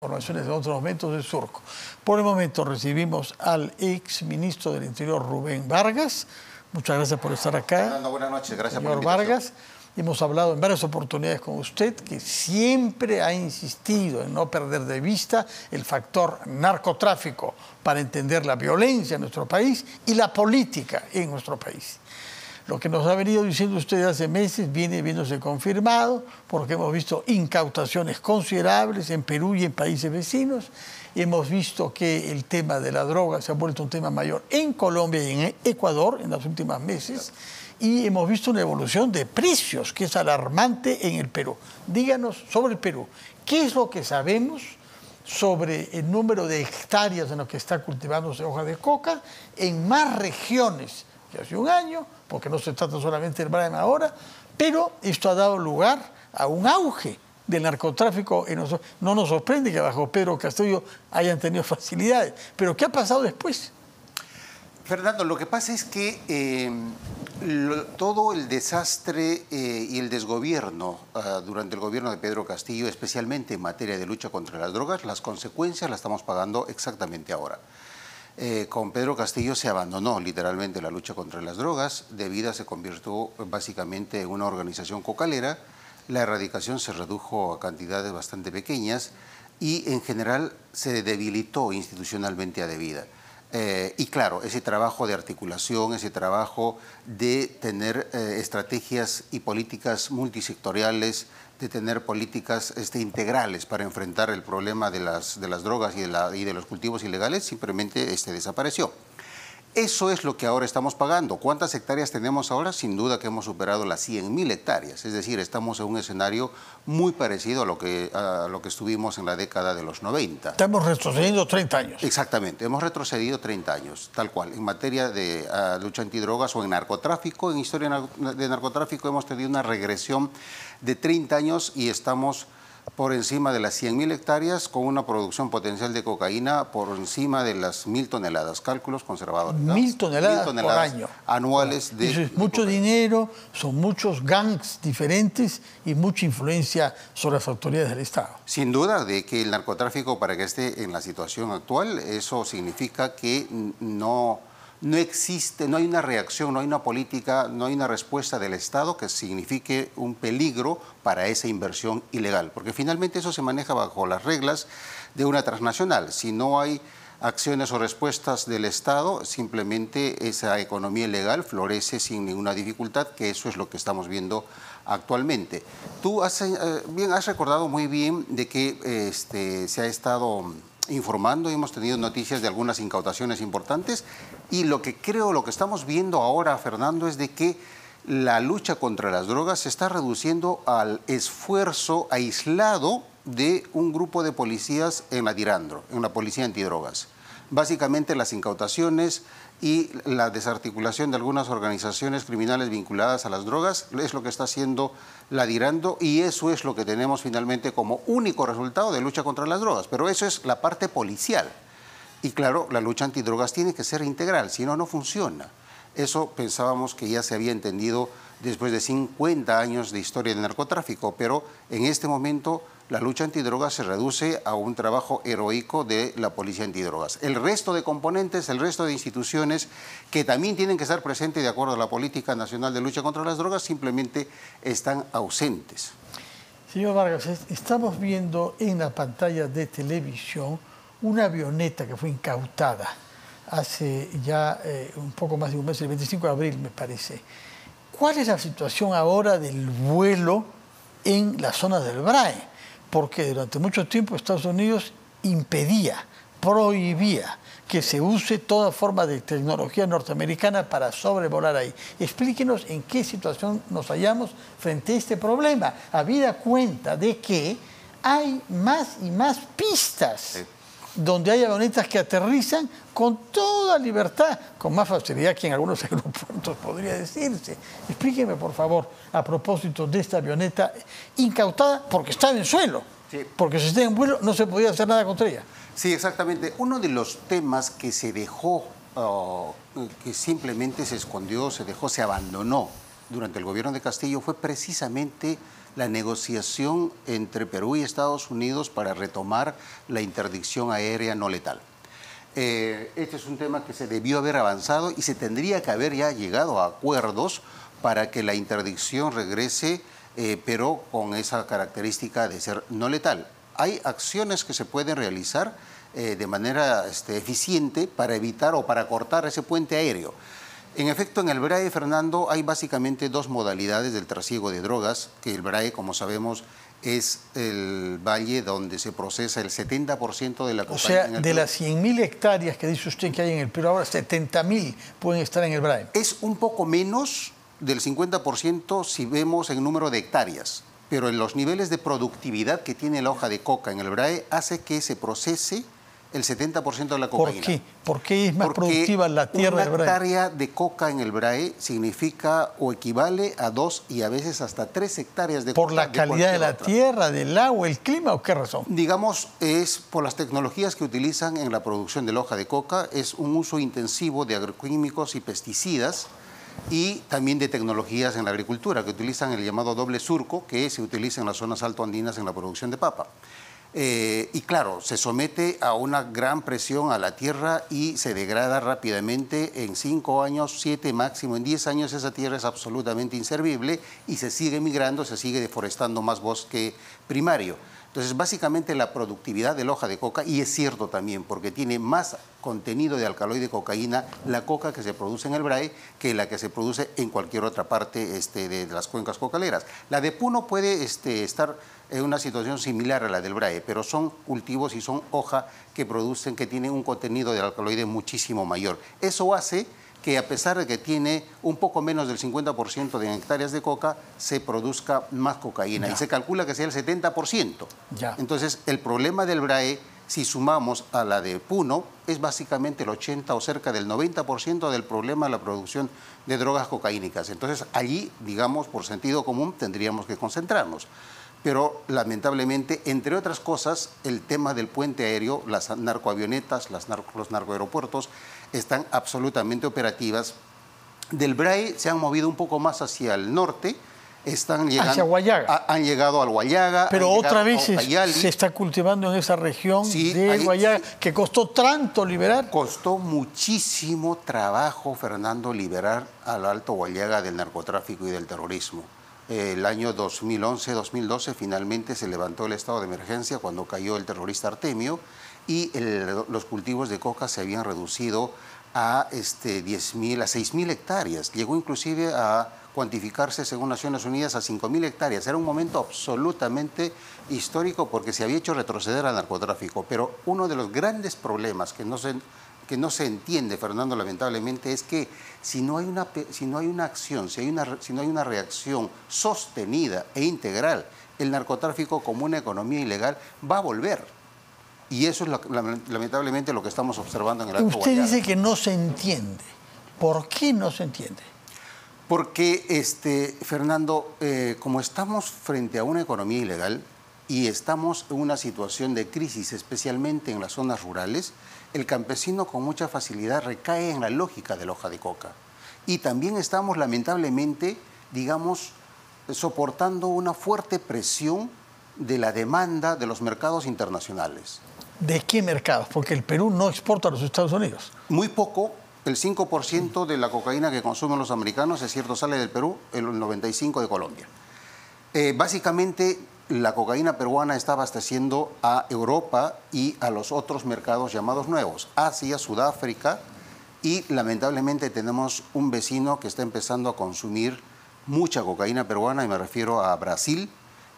Informaciones de otros momentos de Surco. Por el momento recibimos al ex ministro del Interior, Rubén Vargas. Muchas gracias por estar acá. Fernando, buenas noches. Gracias por la Señor invitación. Vargas, hemos hablado en varias oportunidades con usted, que siempre ha insistido en no perder de vista el factor narcotráfico para entender la violencia en nuestro país y la política en nuestro país. Lo que nos ha venido diciendo usted hace meses viene viéndose confirmado, porque hemos visto incautaciones considerables en Perú y en países vecinos. Hemos visto que el tema de la droga se ha vuelto un tema mayor en Colombia y en Ecuador en los últimos meses. Y hemos visto una evolución de precios que es alarmante en el Perú. Díganos sobre el Perú, ¿qué es lo que sabemos sobre el número de hectáreas en las que está cultivándose hoja de coca en más regiones que hace un año, porque no se trata solamente del Braima ahora, pero esto ha dado lugar a un auge del narcotráfico. No nos sorprende que bajo Pedro Castillo hayan tenido facilidades, pero ¿qué ha pasado después? Fernando, lo que pasa es que todo el desastre y el desgobierno durante el gobierno de Pedro Castillo, especialmente en materia de lucha contra las drogas, las consecuencias las estamos pagando exactamente ahora. Con Pedro Castillo se abandonó literalmente la lucha contra las drogas, Devida se convirtió básicamente en una organización cocalera, la erradicación se redujo a cantidades bastante pequeñas y en general se debilitó institucionalmente a Devida. Y claro, ese trabajo de articulación, ese trabajo de tener estrategias y políticas multisectoriales, de tener políticas integrales para enfrentar el problema de las drogas y de los cultivos ilegales, simplemente desapareció. Eso es lo que ahora estamos pagando. ¿Cuántas hectáreas tenemos ahora? Sin duda que hemos superado las 100.000 hectáreas. Es decir, estamos en un escenario muy parecido a lo que estuvimos en la década de los 90. Estamos retrocediendo 30 años. Exactamente, hemos retrocedido 30 años, tal cual. En materia de lucha antidrogas o en narcotráfico, en historia de narcotráfico hemos tenido una regresión de 30 años y estamos por encima de las 100.000 hectáreas con una producción potencial de cocaína por encima de las 1.000 toneladas, cálculos conservadores, ¿no? 1.000 toneladas por año. Anuales de... Eso es mucho dinero, son muchos gangs diferentes y mucha influencia sobre las autoridades del Estado. Sin duda de que el narcotráfico, para que esté en la situación actual, eso significa que no existe, no hay una reacción, no hay una política, no hay una respuesta del Estado que signifique un peligro para esa inversión ilegal, porque finalmente eso se maneja bajo las reglas de una transnacional. Si no hay acciones o respuestas del Estado, simplemente esa economía ilegal florece sin ninguna dificultad, que eso es lo que estamos viendo actualmente. Tú has recordado muy bien de que se ha estado informando y hemos tenido noticias de algunas incautaciones importantes y lo que estamos viendo ahora, Fernando, es de que la lucha contra las drogas se está reduciendo al esfuerzo aislado de un grupo de policías en la Dirandro, en la policía antidrogas. Básicamente las incautaciones y la desarticulación de algunas organizaciones criminales vinculadas a las drogas es lo que está haciendo la Dirandro y eso es lo que tenemos finalmente como único resultado de lucha contra las drogas. Pero eso es la parte policial. Y claro, la lucha antidrogas tiene que ser integral, si no, no funciona. Eso pensábamos que ya se había entendido después de 50 años de historia del narcotráfico, pero en este momento la lucha antidrogas se reduce a un trabajo heroico de la policía antidrogas. El resto de componentes, el resto de instituciones que también tienen que estar presentes de acuerdo a la política nacional de lucha contra las drogas simplemente están ausentes. Señor Vargas, estamos viendo en la pantalla de televisión una avioneta que fue incautada hace ya un poco más de un mes, el 25 de abril me parece. ¿Cuál es la situación ahora del vuelo en la zona del BRAE? Porque durante mucho tiempo Estados Unidos impedía, prohibía que se use toda forma de tecnología norteamericana para sobrevolar ahí. Explíquenos en qué situación nos hallamos frente a este problema, habida cuenta de que hay más y más pistas donde hay avionetas que aterrizan con toda libertad, con más facilidad que en algunos aeropuertos podría decirse. Explíqueme, por favor, a propósito de esta avioneta incautada porque estaba en suelo, sí, porque si está en vuelo no se podía hacer nada contra ella. Sí, exactamente. Uno de los temas que se dejó, que simplemente se escondió, se abandonó durante el gobierno de Castillo fue precisamente la negociación entre Perú y Estados Unidos para retomar la interdicción aérea no letal. Este es un tema que se debió haber avanzado y se tendría que haber ya llegado a acuerdos para que la interdicción regrese, pero con esa característica de ser no letal. Hay acciones que se pueden realizar de manera eficiente para evitar o para cortar ese puente aéreo. En efecto, en el BRAE, Fernando, hay básicamente dos modalidades del trasiego de drogas, que el BRAE, como sabemos, es el valle donde se procesa el 70% de la cocaína. O sea, de las 100.000 hectáreas que dice usted que hay en el Perú, ahora 70.000 pueden estar en el BRAE. Es un poco menos del 50% si vemos el número de hectáreas, pero en los niveles de productividad que tiene la hoja de coca en el BRAE hace que se procese el 70% de la cocaína. ¿Por qué? ¿Por qué es más productiva la tierra del BRAE? Una hectárea de coca en el BRAE significa o equivale a 2 y a veces hasta 3 hectáreas de coca. ¿Por la calidad de la tierra, del agua, el clima o qué razón? Digamos, es por las tecnologías que utilizan en la producción de la hoja de coca. Es un uso intensivo de agroquímicos y pesticidas y también de tecnologías en la agricultura que utilizan el llamado doble surco que se utiliza en las zonas altoandinas en la producción de papa. Y claro, se somete a una gran presión a la tierra y se degrada rápidamente. En 5 años, 7 máximo, en 10 años esa tierra es absolutamente inservible y se sigue migrando, se sigue deforestando más bosque primario. Entonces, básicamente la productividad de la hoja de coca, y es cierto también, porque tiene más contenido de alcaloide cocaína la coca que se produce en el BRAE que la que se produce en cualquier otra parte de las cuencas cocaleras. La de Puno puede estar en una situación similar a la del BRAE, pero son cultivos y son hoja que producen, que tienen un contenido de alcaloide muchísimo mayor. Eso hace que a pesar de que tiene un poco menos del 50% de hectáreas de coca, se produzca más cocaína. Y se calcula que sea el 70%. Entonces, el problema del BRAE, si sumamos a la de Puno, es básicamente el 80 o cerca del 90% del problema de la producción de drogas cocaínicas. Entonces, allí, digamos, por sentido común, tendríamos que concentrarnos. Pero lamentablemente, entre otras cosas, el tema del puente aéreo, las narcoavionetas, los narcoaeropuertos están absolutamente operativas. Del BRAE se han movido un poco más hacia el norte, están llegando hacia Huallaga. Han llegado al Huallaga. Pero otra vez se está cultivando en esa región de Huallaga, que costó tanto liberar. Costó muchísimo trabajo, Fernando, liberar al Alto Huallaga del narcotráfico y del terrorismo. El año 2011-2012 finalmente se levantó el estado de emergencia cuando cayó el terrorista Artemio y los cultivos de coca se habían reducido a 10.000, a 6.000 hectáreas. Llegó inclusive a cuantificarse, según Naciones Unidas, a 5.000 hectáreas. Era un momento absolutamente histórico porque se había hecho retroceder al narcotráfico. Pero uno de los grandes problemas que no se entiende, Fernando, lamentablemente, es que si no hay una acción, si no hay una reacción sostenida e integral, el narcotráfico como una economía ilegal va a volver. Y eso es lamentablemente lo que estamos observando en el Alto Huallaga. Usted dice que no se entiende. ¿Por qué no se entiende? Porque, Fernando, como estamos frente a una economía ilegal y estamos en una situación de crisis, especialmente en las zonas rurales, el campesino con mucha facilidad recae en la lógica de la hoja de coca. Y también estamos, lamentablemente, digamos, soportando una fuerte presión de la demanda de los mercados internacionales. ¿De qué mercados? Porque el Perú no exporta a los Estados Unidos. Muy poco. El 5% de la cocaína que consumen los americanos, es cierto, sale del Perú, el 95% de Colombia. Básicamente, la cocaína peruana está abasteciendo a Europa y a los otros mercados llamados nuevos, Asia, Sudáfrica, y lamentablemente tenemos un vecino que está empezando a consumir mucha cocaína peruana, y me refiero a Brasil,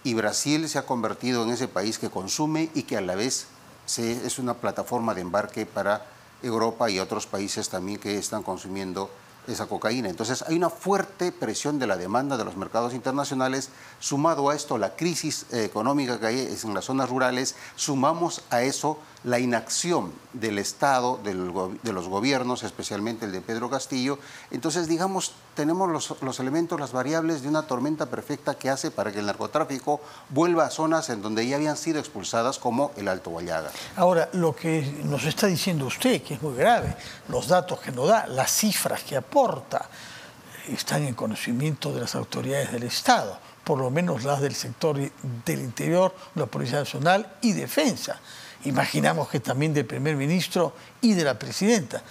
y Brasil se ha convertido en ese país que consume y que a la vez es una plataforma de embarque para Europa y otros países también que están consumiendo esa cocaína. Entonces hay una fuerte presión de la demanda de los mercados internacionales. Sumado a esto la crisis económica que hay en las zonas rurales, sumamos a eso la inacción del Estado, de los gobiernos, especialmente el de Pedro Castillo. Entonces, digamos, tenemos los elementos, las variables de una tormenta perfecta que hace para que el narcotráfico vuelva a zonas en donde ya habían sido expulsadas, como el Alto Huallaga. Ahora, lo que nos está diciendo usted, que es muy grave, los datos que nos da, las cifras que aporta, están en conocimiento de las autoridades del Estado. por lo menos las del sector del interior, la Policía Nacional y Defensa. Imaginamos que también del primer ministro y de la presidenta.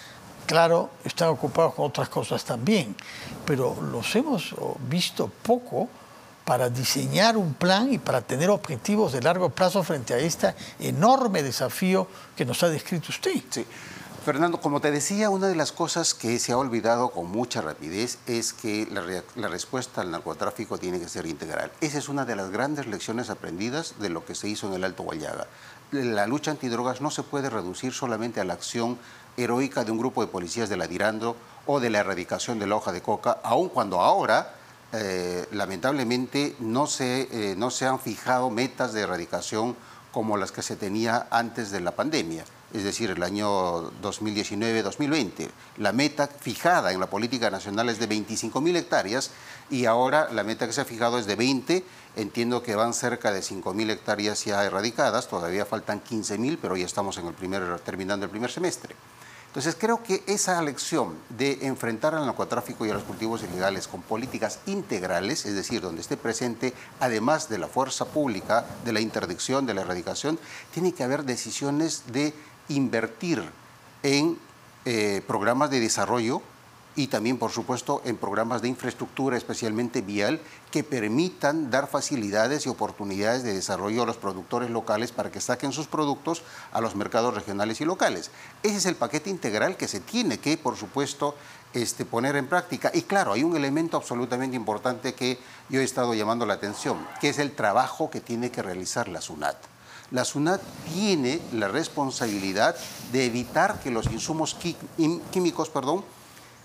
Claro, están ocupados con otras cosas también, pero los hemos visto poco para diseñar un plan y para tener objetivos de largo plazo frente a este enorme desafío que nos ha descrito usted. Sí. Fernando, como te decía, una de las cosas que se ha olvidado con mucha rapidez es que la respuesta al narcotráfico tiene que ser integral. Esa es una de las grandes lecciones aprendidas de lo que se hizo en el Alto Guayaga. La lucha antidrogas no se puede reducir solamente a la acción heroica de un grupo de policías de la Dirandro o de la erradicación de la hoja de coca, aun cuando ahora, lamentablemente, no se han fijado metas de erradicación como las que se tenía antes de la pandemia, es decir, el año 2019-2020. La meta fijada en la política nacional es de 25.000 hectáreas y ahora la meta que se ha fijado es de 20. Entiendo que van cerca de 5.000 hectáreas ya erradicadas, todavía faltan 15.000, pero ya estamos terminando el primer semestre. Entonces creo que esa lección de enfrentar al narcotráfico y a los cultivos ilegales con políticas integrales, es decir, donde esté presente, además de la fuerza pública, de la interdicción, de la erradicación, tiene que haber decisiones de invertir en programas de desarrollo y también, por supuesto, en programas de infraestructura, especialmente vial, que permitan dar facilidades y oportunidades de desarrollo a los productores locales para que saquen sus productos a los mercados regionales y locales. Ese es el paquete integral que se tiene que, por supuesto, poner en práctica. Y claro, hay un elemento absolutamente importante que yo he estado llamando la atención, que es el trabajo que tiene que realizar la SUNAT. La SUNAT tiene la responsabilidad de evitar que los insumos químicos,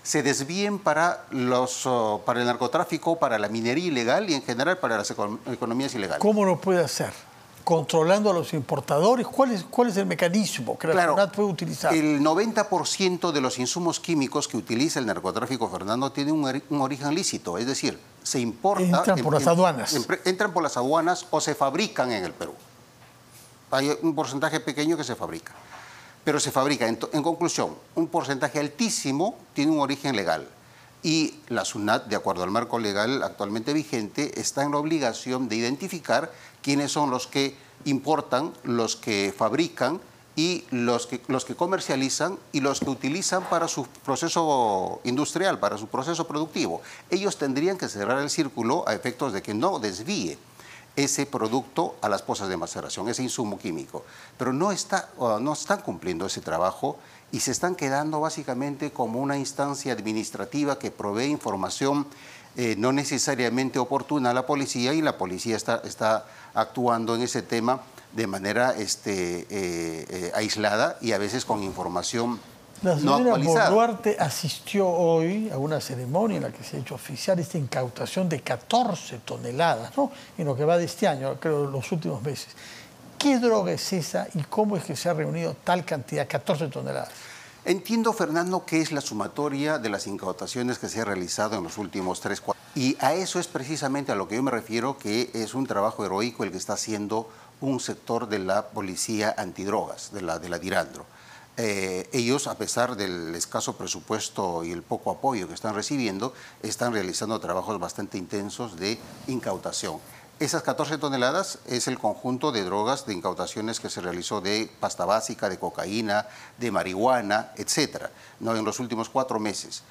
se desvíen para el narcotráfico, para la minería ilegal y en general para las economías ilegales. ¿Cómo lo puede hacer? ¿Controlando a los importadores? ¿Cuál es el mecanismo que la SUNAT puede utilizar? El 90% de los insumos químicos que utiliza el narcotráfico, Fernando, tiene un origen lícito, es decir, se importa... Entran por las aduanas. Entran por las aduanas o se fabrican en el Perú. Hay un porcentaje pequeño que se fabrica. Pero se fabrica. En conclusión, un porcentaje altísimo tiene un origen legal. Y la SUNAT, de acuerdo al marco legal actualmente vigente, está en la obligación de identificar quiénes son los que importan, los que fabrican y los que comercializan y los que utilizan para su proceso industrial, para su proceso productivo. Ellos tendrían que cerrar el círculo a efectos de que no desvíe ese producto a las pozas de maceración, ese insumo químico. Pero no están cumpliendo ese trabajo y se están quedando básicamente como una instancia administrativa que provee información no necesariamente oportuna a la policía, y la policía está actuando en ese tema de manera aislada y a veces con información la no señora actualizada. Boluarte asistió hoy a una ceremonia en la que se ha hecho oficial esta incautación de 14 toneladas, ¿no? En lo que va de este año, creo, los últimos meses. ¿Qué droga es esa y cómo es que se ha reunido tal cantidad, 14 toneladas? Entiendo, Fernando, que es la sumatoria de las incautaciones que se ha realizado en los últimos 3-4 años. Y a eso es precisamente a lo que yo me refiero, que es un trabajo heroico el que está haciendo un sector de la policía antidrogas, de la Dirandro. Ellos, a pesar del escaso presupuesto y el poco apoyo que están recibiendo, están realizando trabajos bastante intensos de incautación. Esas 14 toneladas es el conjunto de drogas, de incautaciones que se realizó de pasta básica, de cocaína, de marihuana, etcétera, ¿no? En los últimos 4 meses.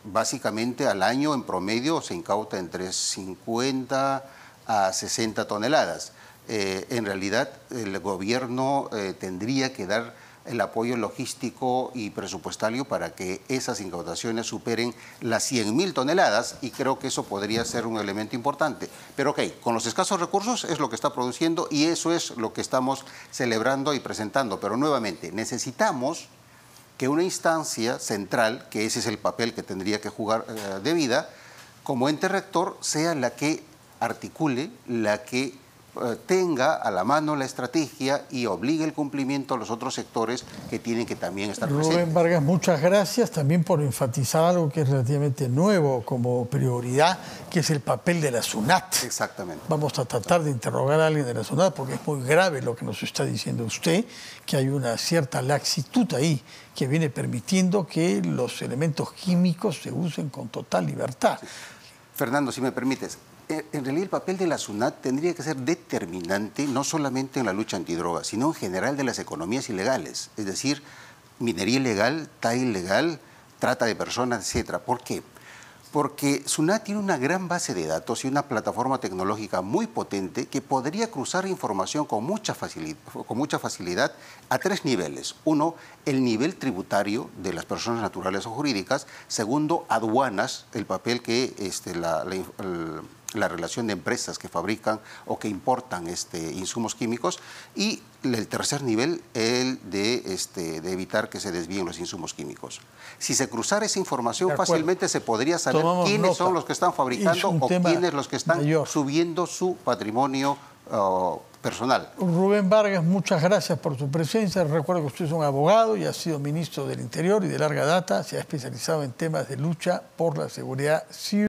Básicamente al año en promedio se incauta entre 50 a 60 toneladas. En realidad el gobierno tendría que dar el apoyo logístico y presupuestario para que esas incautaciones superen las 100.000 toneladas, y creo que eso podría ser un elemento importante. Pero ok, con los escasos recursos es lo que está produciendo y eso es lo que estamos celebrando y presentando. Pero nuevamente, necesitamos que una instancia central, que ese es el papel que tendría que jugar de vida, como ente rector, sea la que articule, la que tenga a la mano la estrategia y obligue el cumplimiento a los otros sectores que tienen que también estar presentes. Rubén Vargas, muchas gracias también por enfatizar algo que es relativamente nuevo como prioridad, que es el papel de la SUNAT. Exactamente. Vamos a tratar de interrogar a alguien de la SUNAT porque es muy grave lo que nos está diciendo usted, que hay una cierta laxitud ahí que viene permitiendo que los elementos químicos se usen con total libertad. Fernando, si me permites, en realidad el papel de la SUNAT tendría que ser determinante no solamente en la lucha antidroga, sino en general de las economías ilegales, es decir, minería ilegal, talla ilegal, trata de personas, etcétera. ¿Por qué? Porque SUNAT tiene una gran base de datos y una plataforma tecnológica muy potente que podría cruzar información con mucha facilidad a 3 niveles. Uno, el nivel tributario de las personas naturales o jurídicas. Segundo, aduanas, el papel que la relación de empresas que fabrican o que importan insumos químicos. Y el tercer nivel, el de evitar que se desvíen los insumos químicos. Si se cruzara esa información, fácilmente se podría saber quiénes son los que están fabricando o quiénes los que están subiendo su patrimonio personal. Rubén Vargas, muchas gracias por su presencia. Recuerdo que usted es un abogado y ha sido ministro del Interior y de larga data. Se ha especializado en temas de lucha por la seguridad ciudadana.